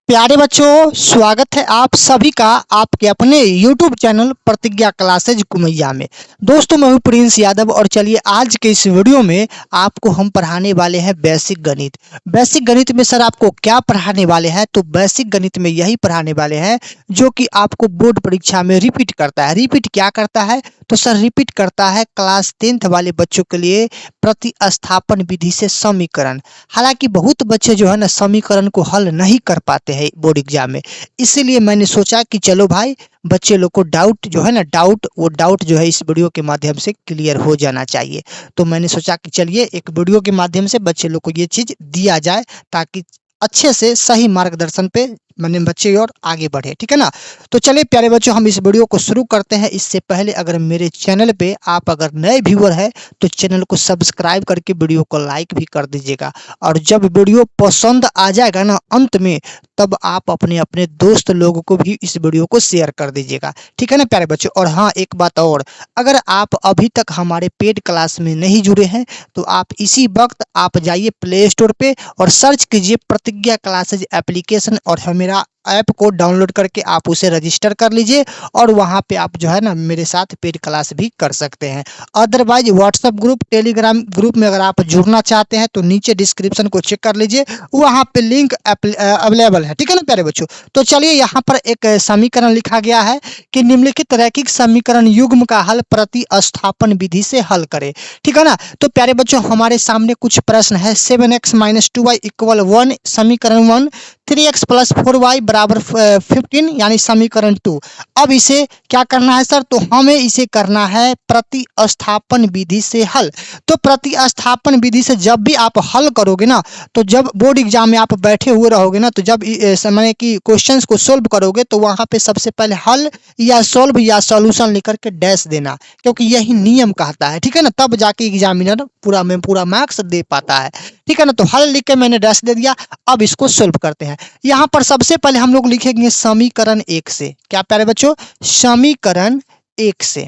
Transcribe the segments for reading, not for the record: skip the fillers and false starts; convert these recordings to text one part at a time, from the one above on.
प्यारे बच्चों, स्वागत है आप सभी का आपके अपने YouTube चैनल प्रतिज्ञा क्लासेज कुमैया में। दोस्तों, मैं हूं प्रिंस यादव और चलिए आज के इस वीडियो में आपको हम पढ़ाने वाले हैं बेसिक गणित। बेसिक गणित में सर आपको क्या पढ़ाने वाले हैं? तो बेसिक गणित में यही पढ़ाने वाले हैं जो कि आपको बोर्ड परीक्षा में रिपीट करता है। रिपीट क्या करता है? तो सर रिपीट करता है क्लास 10th वाले बच्चों के लिए प्रतिस्थापन विधि से समीकरण। हालांकि बहुत बच्चे जो है ना समीकरण को हल नहीं कर पाते हैं बोर्ड एग्जाम में, इसीलिए मैंने सोचा कि चलो भाई बच्चे लोग को डाउट जो है ना वो डाउट जो है इस वीडियो के माध्यम से क्लियर हो जाना चाहिए। तो मैंने सोचा कि चलिए एक वीडियो के माध्यम से बच्चे लोग को ये चीज दिया जाए ताकि अच्छे से सही मार्गदर्शन पे मैंने बच्चे और आगे बढ़े। ठीक है ना? तो चलिए प्यारे बच्चों, हम इस वीडियो को शुरू करते हैं। इससे पहले अगर मेरे चैनल पे आप अगर नए व्यूअर है तो चैनल को सब्सक्राइब करके वीडियो को लाइक भी कर दीजिएगा, और जब वीडियो पसंद आ जाएगा ना अंत में, तब आप अपने अपने दोस्त लोगों को भी इस वीडियो को शेयर कर दीजिएगा। ठीक है ना प्यारे बच्चों? और हाँ, एक बात और, अगर आप अभी तक हमारे पेड क्लास में नहीं जुड़े हैं तो आप इसी वक्त आप जाइए प्ले स्टोर पे और सर्च कीजिए प्रतिज्ञा क्लासेज एप्लीकेशन, और मेरा ऐप को डाउनलोड करके आप उसे रजिस्टर कर लीजिए और वहां पे आप जो है ना मेरे साथ पेड क्लास भी कर सकते हैं। Otherwise WhatsApp group, Telegram group में अगर आप जुड़ना चाहते हैं तो नीचे डिस्क्रिप्शन को चेक कर लीजिए, वहां पे लिंक अवेलेबल है। ठीक है ना प्यारे बच्चों? तो चलिए यहाँ पर एक समीकरण लिखा गया है कि निम्नलिखित रैखिक समीकरण युग्म का हल प्रतिस्थापन विधि से हल करें। ठीक है ना? तो प्यारे बच्चों, हमारे सामने कुछ प्रश्न है। 7x - 2y = 1 समीकरण 1, 3x + 4y = 15 यानी समीकरण 2। अब इसे क्या करना है सर? तो हमें इसे करना है प्रतिस्थापन विधि से हल। तो प्रतिस्थापन विधि से जब भी आप हल करोगे ना, तो जब बोर्ड एग्जाम में आप बैठे हुए रहोगे ना, तो जब समय की क्वेश्चंस को सोल्व करोगे तो वहां पे सबसे पहले हल या सोल्व या सॉल्यूशन लिखकर के डैश देना, क्योंकि यही नियम कहता है। ठीक है ना? तब जाके एग्जामिनर पूरा मार्क्स दे पाता है। ठीक है ना? तो हल लिख के मैंने डैश दे दिया। अब इसको सोल्व करते हैं। यहाँ पर सबसे पहले हम लोग लिखेंगे समीकरण 1 से। क्या प्यारे बच्चों? समीकरण 1 से,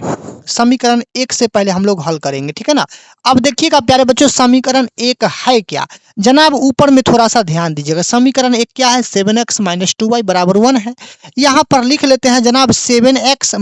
समीकरण 1 से पहले हम लोग हल करेंगे। ठीक है ना? अब देखिएगा प्यारे बच्चों, समीकरण 1 है क्या? जनाब ऊपर में थोड़ा सा ध्यान दीजिएगा। समीकरण 1 क्या है? 7x - 2y = 1 है। यहाँ पर लिख लेते हैं जनाब 7x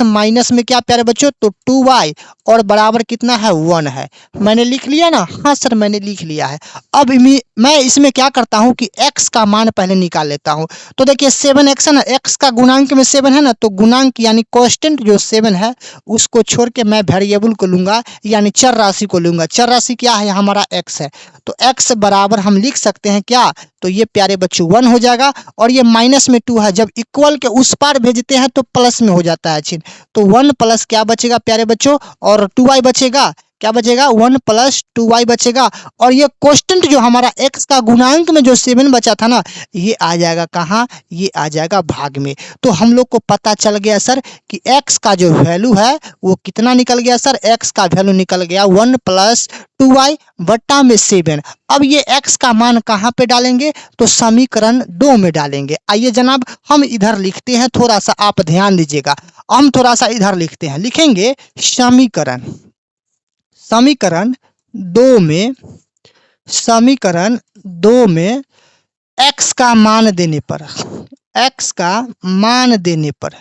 माइनस में क्या प्यारे बच्चों? तो 2y और बराबर कितना है? 1 है। मैंने लिख लिया ना? हाँ सर, मैंने लिख लिया है। अब मैं इसमें क्या करता हूँ कि x का मान पहले निकाल लेता हूँ। तो देखिए 7x है ना, x का गुणांक में 7 है ना, तो गुणांक यानी कांस्टेंट जो 7 है उसको छोड़ के मैं वेरिएबल को लूंगा, यानी चर राशि को लूंगा। चर राशि क्या है? हमारा x है। तो x बराबर हम लिख सकते हैं क्या? तो ये प्यारे बच्चों 1 हो जाएगा, और ये माइनस में 2 है। जब इक्वल के उस पार भेजते हैं तो प्लस में हो जाता है चिन्ह। तो 1 प्लस क्या बचेगा प्यारे बच्चों? और 2y बचेगा। क्या बचेगा? 1 + 2y बचेगा। और ये कांस्टेंट जो हमारा x का गुणांक में जो 7 बचा था ना, ये आ जाएगा कहाँ? ये आ जाएगा भाग में। तो हम लोग को पता चल गया सर कि x का जो वैल्यू है वो कितना निकल गया सर? x का वैल्यू निकल गया 1 + 2y बट्टा में 7। अब ये x का मान कहाँ पे डालेंगे? तो समीकरण 2 में डालेंगे। आइए जनाब हम इधर लिखते हैं, थोड़ा सा आप ध्यान दीजिएगा। हम थोड़ा सा इधर लिखते हैं, लिखेंगे समीकरण 2 में, समीकरण 2 में x का मान देने पर, x का मान देने पर,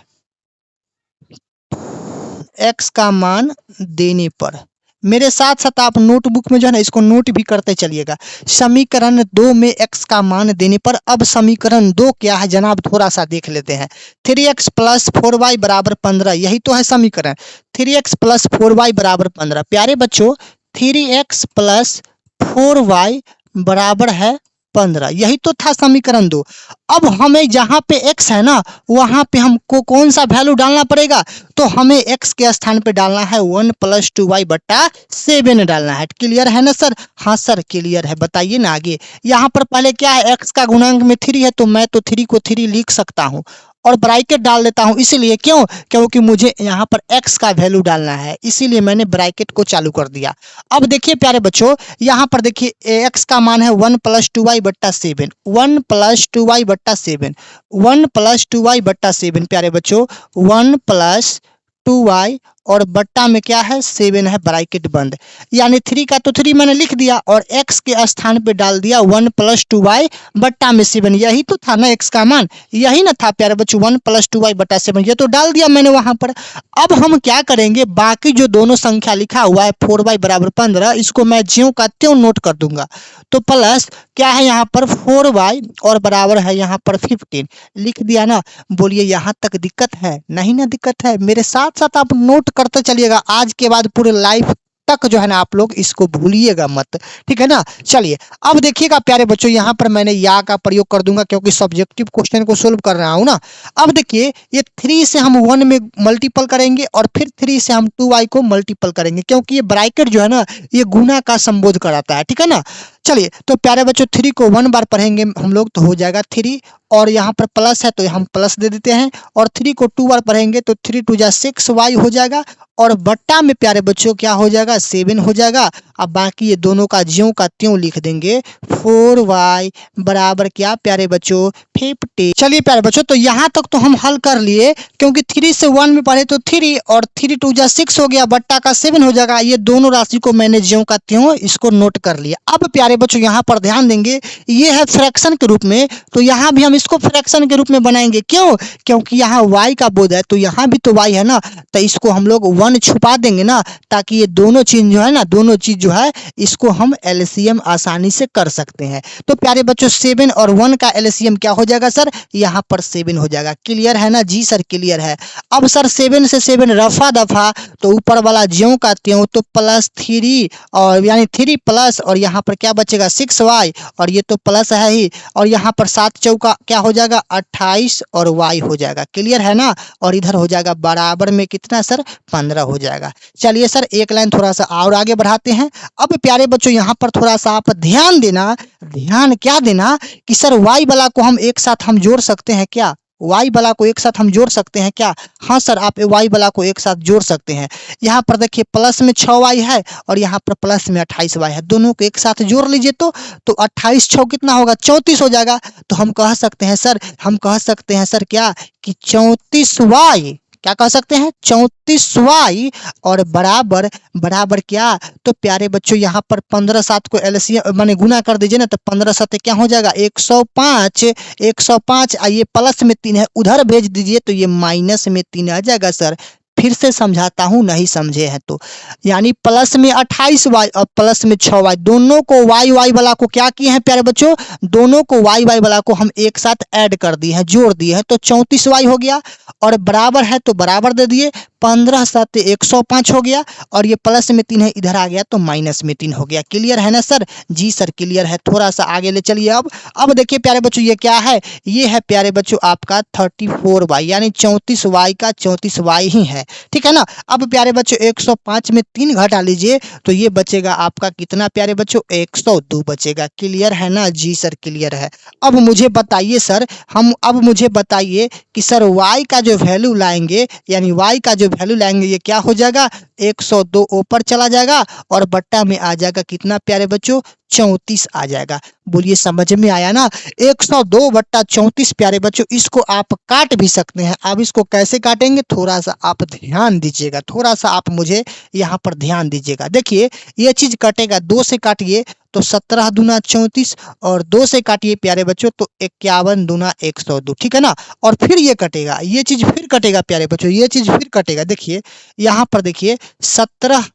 x का मान देने पर, मेरे साथ साथ आप नोटबुक में जो है ना इसको नोट भी करते चलिएगा। समीकरण 2 में x का मान देने पर, अब समीकरण 2 क्या है जनाब? थोड़ा सा देख लेते हैं। 3x + 4y = 15, यही तो है समीकरण। 3x + 4y = 15। प्यारे बच्चों 3x + 4y बराबर है 15, यही तो था समीकरण 2। अब हमें जहां पे x है ना, वहां पे हमको कौन सा वैल्यू डालना पड़ेगा? तो हमें x के स्थान पे डालना है 1 + 2y बट्टा 7 डालना है। क्लियर है ना सर? हाँ सर क्लियर है। बताइए ना आगे। यहाँ पर पहले क्या है? x का गुणांक में 3 है, तो मैं तो 3 को 3 लिख सकता हूँ और ब्रैकेट डाल देता हूँ। इसलिए क्यों? क्योंकि मुझे यहाँ पर x का वैल्यू डालना है, इसीलिए मैंने ब्रैकेट को चालू कर दिया। अब देखिए प्यारे बच्चों, यहाँ पर देखिए x का मान है 1 + 2y बट्टा 7, 1 + 2y बट्टा 7, 1 + 2y बट्टा 7। प्यारे बच्चों 1 + 2y और बट्टा में क्या है 7 है, ब्रैकेट बंद। यानी 3 का तो 3 मैंने लिख दिया और x के स्थान पे डाल दिया 1 + 2y बट्टा में 7। यही तो था ना x का मान, यही ना था प्यारे बच्चों 1 + 2y बट्टा 7, ये तो डाल दिया मैंने वहां पर। अब हम क्या करेंगे, बाकी जो दोनों संख्या लिखा हुआ है 4y = 15, इसको मैं ज्यों का त्यों नोट कर दूंगा। तो प्लस क्या है यहाँ पर 4y और बराबर है यहाँ पर 15, लिख दिया ना। बोलिए यहाँ तक दिक्कत है? नहीं ना दिक्कत है। मेरे साथ साथ आप नोट करते चलिएगा, आज के बाद पूरे लाइफ तक जो है ना आप लोग इसको भूलिएगा मत, ठीक है ना। चलिए अब देखिएगा प्यारे बच्चों, यहाँ पर मैंने या का प्रयोग कर दूंगा क्योंकि सब्जेक्टिव क्वेश्चन को सोल्व कर रहा हूं ना। अब देखिए ये 3 से हम 1 में मल्टीपल करेंगे और फिर 3 से हम 2y को मल्टीपल करेंगे, क्योंकि ये ब्रैकेट जो है ना ये गुना का संबोध कराता है, ठीक है ना। चलिए तो प्यारे बच्चों 3 को 1 बार पढ़ेंगे हम लोग तो हो जाएगा 3, और यहाँ पर प्लस है तो हम प्लस दे देते हैं, और 3 को 2 बार पढ़ेंगे तो 3 × 2 = 6y हो जाएगा, और बट्टा में प्यारे बच्चों क्या हो जाएगा 7 हो जाएगा। अब बाकी ये दोनों का ज्यों का त्यों लिख देंगे 4y बराबर क्या प्यारे बच्चों 50। चलिए प्यारे बच्चों तो यहाँ तक तो हम हल कर लिए, क्योंकि 3 से 1 में पढ़े तो 3 और 3 × 2 = 6 हो गया, बट्टा का 7 हो जाएगा। ये दोनों राशि को मैंने ज्यों का त्यों इसको नोट कर लिया। अब प्यारे बच्चों यहाँ पर ध्यान देंगे, ये है फ्रैक्शन के रूप में, तो यहाँ भी हम इसको फ्रैक्शन के रूप में बनाएंगे। क्यों? क्योंकि यहाँ y का बोध है तो यहाँ भी तो y है ना, तो इसको हम लोग 1 छुपा देंगे ना, ताकि ये दोनों चीज जो है ना, दोनों चीज जो है इसको हम एलसीएम आसानी से कर सकते हैं। तो प्यारे बच्चों 7 और 1 का एलसीएम क्या हो जाएगा सर? यहाँ पर 7 हो जाएगा। क्लियर है ना? जी सर क्लियर है। अब सर 7 से 7 रफा दफा, तो ऊपर वाला ज्यों का त्यों, तो +3 और यानी 3 प्लस और यहाँ पर क्या बचेगा 6y, और ये तो प्लस है ही, और यहाँ पर 7 चौका क्या हो जाएगा 28 और y हो जाएगा। क्लियर है ना? और इधर हो जाएगा बराबर में कितना सर 15 हो जाएगा। चलिए सर एक लाइन थोड़ा सा और आगे बढ़ाते हैं। अब प्यारे बच्चों यहाँ पर थोड़ा सा आप ध्यान देना, ध्यान क्या देना कि सर y वाला को हम एक साथ हम जोड़ सकते हैं क्या? y वाला को एक साथ हम जोड़ सकते हैं क्या? हाँ सर आप y वाला को एक साथ जोड़ सकते हैं। यहाँ पर देखिए प्लस में 6y है और यहाँ पर प्लस में 28y है, दोनों को एक साथ जोड़ लीजिए तो 28 6 कितना होगा 34 हो जाएगा। तो हम कह सकते हैं सर, हम कह सकते हैं सर क्या कि 34y, क्या कह सकते हैं 34y और बराबर बराबर क्या? तो प्यारे बच्चों यहाँ पर 15 7 को एलसीएम माने गुना कर दीजिए ना, तो 15 7 क्या हो जाएगा 105, 105। ये प्लस में 3 है उधर भेज दीजिए तो ये माइनस में 3 आ जाएगा सर। फिर से समझाता हूं नहीं समझे हैं तो, यानी प्लस में 28y और प्लस में 6y, दोनों को y वाला को क्या किए हैं प्यारे बच्चों, दोनों को y वाला को हम एक साथ ऐड कर दिए हैं, जोड़ दिए हैं, तो 34y हो गया, और बराबर है तो बराबर दे दिए, 15 7 105 हो गया, और ये प्लस में 3 है इधर आ गया तो माइनस में 3 हो गया। क्लियर है ना सर? जी सर क्लियर है। थोड़ा सा आगे ले चलिए। अब देखिए प्यारे बच्चों ये क्या है, ये है प्यारे बच्चों आपका 34y, यानी 34y का 34y ही है, ठीक है ना। अब प्यारे बच्चों 105 में 3 घटा लीजिए तो ये बचेगा आपका कितना प्यारे बच्चों 102 बचेगा। क्लियर है ना? जी सर क्लियर है। अब मुझे बताइए सर, अब मुझे बताइए कि सर y का जो वैल्यू लाएंगे, यानी y का जो वैल्यू लाएंगे ये क्या हो जाएगा 102 ऊपर चला जाएगा और बट्टा में आ जाएगा कितना प्यारे बच्चों 34 आ जाएगा। बोलिए समझ में आया ना? 102/34 प्यारे बच्चों, इसको आप काट भी सकते हैं। अब इसको कैसे काटेंगे थोड़ा सा आप ध्यान दीजिएगा, थोड़ा सा आप मुझे यहाँ पर ध्यान दीजिएगा। देखिए ये चीज कटेगा, 2 से काटिए तो 17 दूना 34, और 2 से काटिए प्यारे बच्चों तो 51 दूना 102, ठीक है ना। और फिर ये कटेगा, ये चीज फिर कटेगा प्यारे बच्चों, ये चीज फिर कटेगा। देखिए यहाँ पर देखिए 17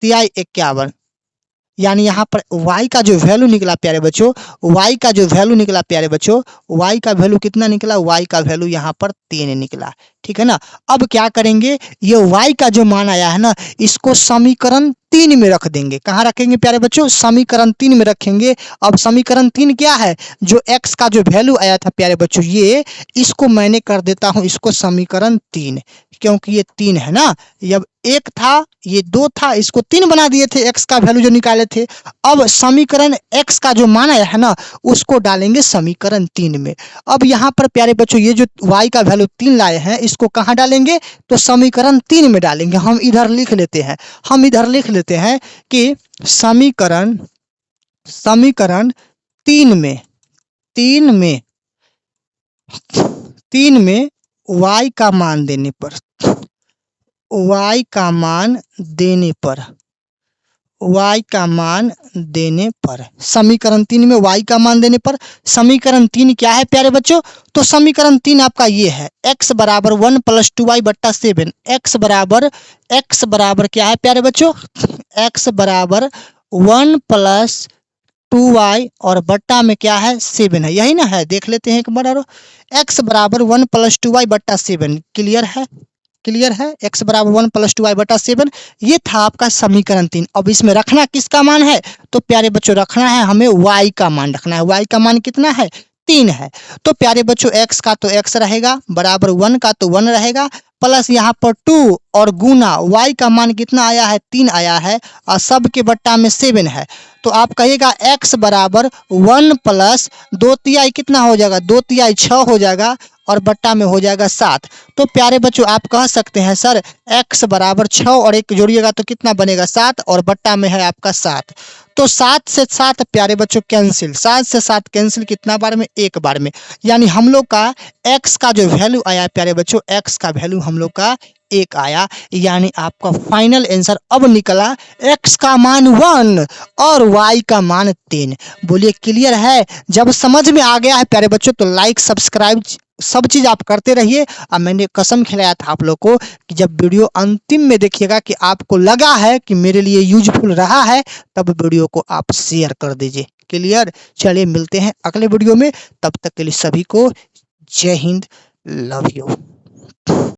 तिहाई 51, यानी यहाँ पर y का जो वैल्यू निकला प्यारे बच्चों, y का जो वैल्यू निकला प्यारे बच्चों, y का वैल्यू कितना निकला, y का वैल्यू यहाँ पर 3 निकला, ठीक है ना। अब क्या करेंगे, ये y का जो मान आया है ना इसको समीकरण 3 में रख देंगे। कहाँ रखेंगे प्यारे बच्चों? समीकरण 3 में रखेंगे। अब समीकरण 3 क्या है, जो x का जो वैल्यू आया था प्यारे बच्चों, ये इसको मैंने कर देता हूँ इसको समीकरण 3, क्योंकि ये 3 है ना, जब 1 था ये 2 था, इसको 3 बना दिए थे x का वैल्यू जो निकाले थे। अब समीकरण x का जो मान आया है ना उसको डालेंगे समीकरण 3 में। अब यहाँ पर प्यारे बच्चों ये जो y का वैल्यू 3 लाए हैं इसको कहाँ डालेंगे, तो समीकरण 3 में डालेंगे। हम इधर लिख लेते हैं, हम इधर लिख लेते हैं कि समीकरण 3 में y का मान देने पर y का मान देने पर, y का मान देने पर, समीकरण 3 में y का मान देने पर। समीकरण 3 क्या है प्यारे बच्चों? तो समीकरण 3 आपका ये है, x बराबर 1 प्लस 2y बट्टा 7। x बराबर क्या है प्यारे बच्चों? x बराबर 1 प्लस 2y और बट्टा में क्या है? 7 है, यही ना है? देख लेते हैं एक बार। x बराबर 1 प्लस 2y बट्टा 7 क्लियर है? क्लियर है? x बराबर 1 प्लस 2y बटा 7, ये था आपका समीकरण 3। अब इसमें रखना किसका मान है? तो प्यारे बच्चों रखना है हमें y का मान रखना है। y का मान कितना है? 3 है। तो प्यारे बच्चों x का तो x रहेगा, बराबर 1 का तो 1 रहेगा, प्लस यहाँ पर 2 और गुना y का मान कितना आया है? 3 आया है, और सब के बट्टा में 7 है। तो आप कहिएगा x बराबर 1 प्लस 2 तिहाई कितना हो जाएगा? 2 तिहाई 6 हो जाएगा, और बट्टा में हो जाएगा 7। तो प्यारे बच्चों आप कह सकते हैं सर x बराबर 6 और 1 जोड़िएगा तो कितना बनेगा? 7, और बट्टा में है आपका 7। तो 7 से 7 प्यारे बच्चों कैंसिल, 7 से 7 कैंसिल कितना बार में? एक बार में। यानी हम लोग का x का जो वैल्यू आया प्यारे बच्चों, x का वैल्यू हम लोग का 1 आया। यानी आपका फाइनल आंसर अब निकला x का मान 1 और y का मान 3। बोलिए क्लियर है? जब समझ में आ गया है प्यारे बच्चों तो लाइक सब्सक्राइब सब चीज आप करते रहिए। और मैंने कसम खिलाया था आप लोग को कि जब वीडियो अंतिम में देखिएगा कि आपको लगा है कि मेरे लिए यूजफुल रहा है, तब वीडियो को आप शेयर कर दीजिए। क्लियर? चलिए मिलते हैं अगले वीडियो में, तब तक के लिए सभी को जय हिंद, लव यू।